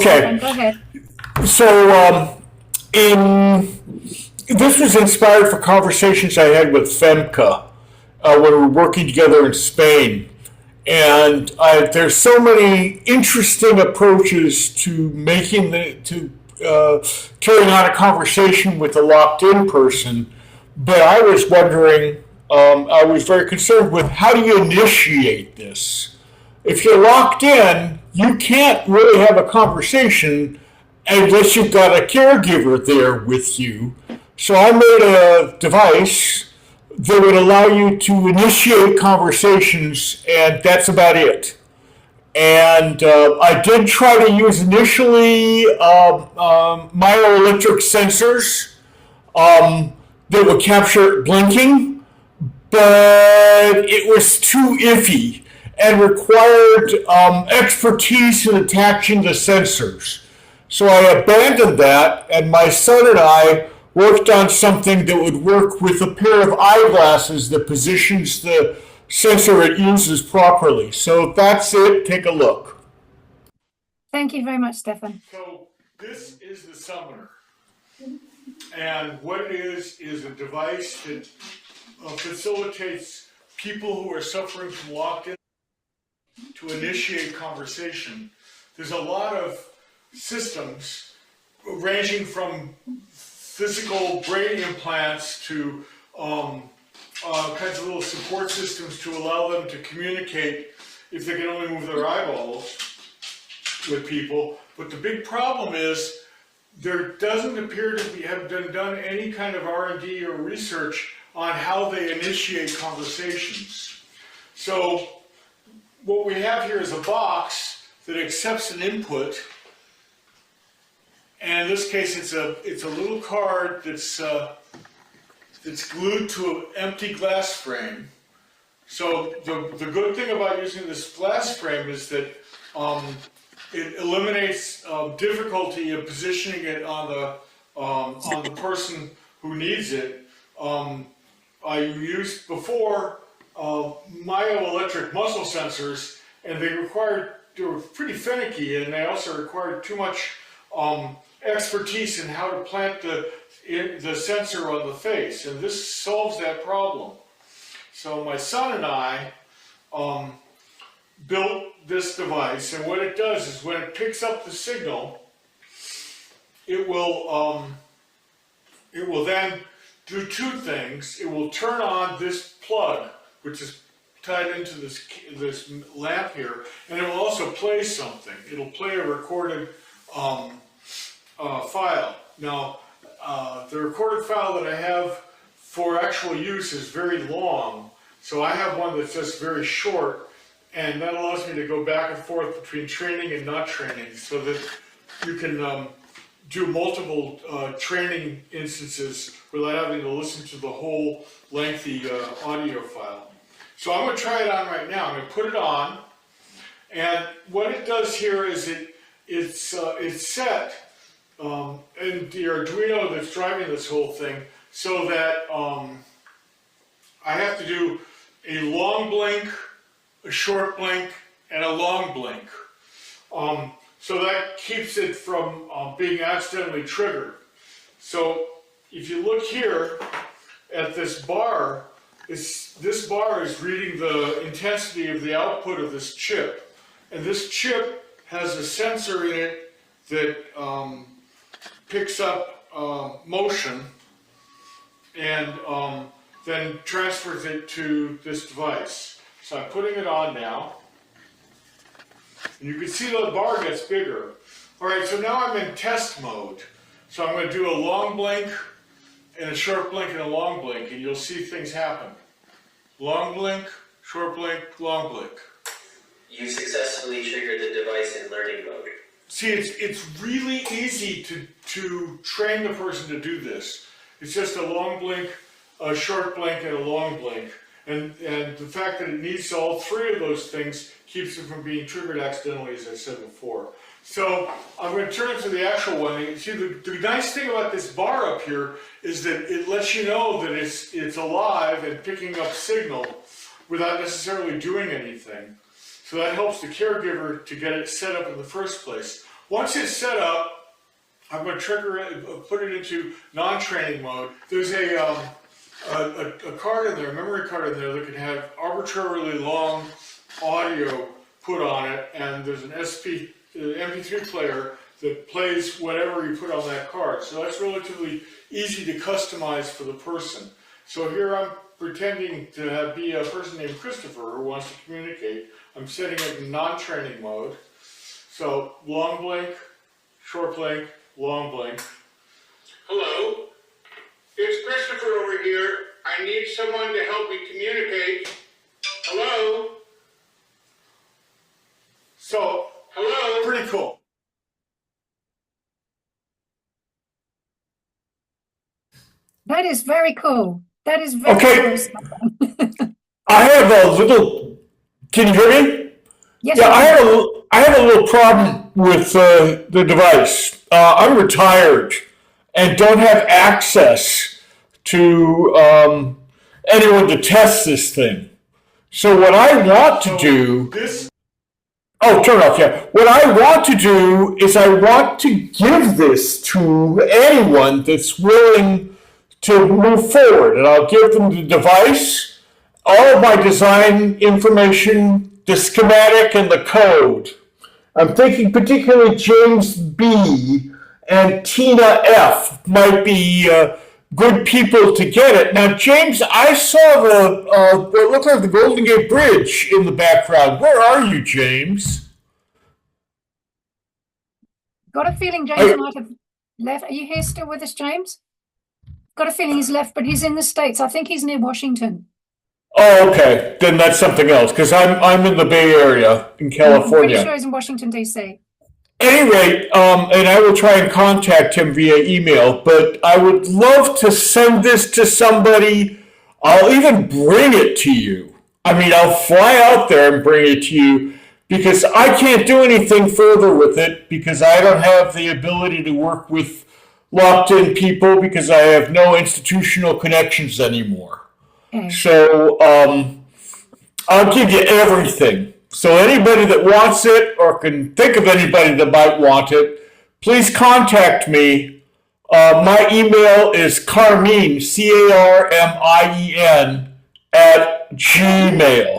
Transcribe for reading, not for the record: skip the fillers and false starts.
Stefan, Okay, go ahead. so this was inspired for conversations I had with Femke when we were working together in Spain, and there's so many interesting approaches to carrying on a conversation with a locked-in person. But I was wondering, I was very concerned with how do you initiate this? If you're locked in, you can't really have a conversation unless you've got a caregiver there with you. So I made a device that would allow you to initiate conversations, and that's about it. And I did try to use initially myoelectric sensors that would capture blinking, but it was too iffy and required expertise in attaching the sensors. So I abandoned that, and my son and I worked on something that would work with a pair of eyeglasses that positions the sensor it uses properly. So that's it. Take a look. Thank you very much, Stefan. So this is the summoner. And what it is a device that facilitates people who are suffering from locked-in to initiate conversation. There's a lot of systems ranging from physical brain implants to kinds of little support systems to allow them to communicate if they can only move their eyeballs with people. But the big problem is there doesn't appear to have been done any kind of R&D or research on how they initiate conversations. So what we have here is a box that accepts an input, and in this case it's a little card that's glued to an empty glass frame. So the good thing about using this glass frame is that it eliminates difficulty in positioning it on the person who needs it. I used before myoelectric muscle sensors, and they were pretty finicky, and they also required too much expertise in how to plant the sensor on the face, and this solves that problem. So my son and I built this device, and what it does is when it picks up the signal, it will then do two things. It will turn on this plug, which is tied into this lamp here, and it will also play something. It'll play a recorded file. Now, the recorded file that I have for actual use is very long, so I have one that's just very short, and that allows me to go back and forth between training and not training, so that you can do multiple training instances without having to listen to the whole lengthy audio file. So I'm going to try it on right now. I'm going to put it on, and what it does here is it's set in the Arduino that's driving this whole thing, so that I have to do a long blink, a short blink, and a long blink. So that keeps it from being accidentally triggered. So if you look here at this bar, this bar is reading the intensity of the output of this chip. And this chip has a sensor in it that picks up motion and then transfers it to this device. So I'm putting it on now. And you can see the bar gets bigger. All right, so now I'm in test mode. So I'm going to do a long blink and a short blink and a long blink, and you'll see things happen. Long blink, short blink, long blink. You successfully triggered the device in learning mode. See, it's really easy to train the person to do this. It's just a long blink, a short blink, and a long blink. And the fact that it needs all three of those things keeps it from being triggered accidentally, as I said before. So I'm going to turn it to the actual one. You see, the nice thing about this bar up here is that it lets you know that it's alive and picking up signal without necessarily doing anything. So that helps the caregiver to get it set up in the first place. Once it's set up, I'm going to trigger it, put it into non-training mode. There's a card in there, a memory card in there that can have arbitrarily long audio put on it, and there's an MP3 player that plays whatever you put on that card. So that's relatively easy to customize for the person. So here I'm pretending to be a person named Christopher who wants to communicate. I'm setting it in non-training mode. So long blink, short blink, long blink. Hello, it's Christopher over here. I need someone to help me communicate. Hello? So, Hello? pretty cool. That is very cool. That is very Okay. cool, Stefan. I have a little. Can you hear me? Yes, Yeah, you I have a little problem with the device. I'm retired and don't have access to anyone to test this thing. So what I want to do. This Oh, turn off. Yeah. What I want to do is I want to give this to anyone that's willing to move forward, and I'll give them the device, all of my design information, the schematic, and the code. I'm thinking particularly James B. and Tina F. might be good people to get it. Now, James, I saw what looked like the Golden Gate Bridge in the background. Where are you, James? got a feeling James might have left. Are you here still with us, James? Got a feeling he's left, but he's in the States. I think he's near Washington. Oh, okay. Then that's something else, because I'm in the Bay Area in I'm California. pretty sure he's in Washington, D.C. Any rate, and I will try and contact him via email, but I would love to send this to somebody. I'll even bring it to you. I mean, I'll fly out there and bring it to you because I can't do anything further with it because I don't have the ability to work with locked-in people because I have no institutional connections anymore. Okay. So I'll give you everything. So anybody that wants it or can think of anybody that might want it, please contact me. My email is Carmien, Carmien, @gmail.com.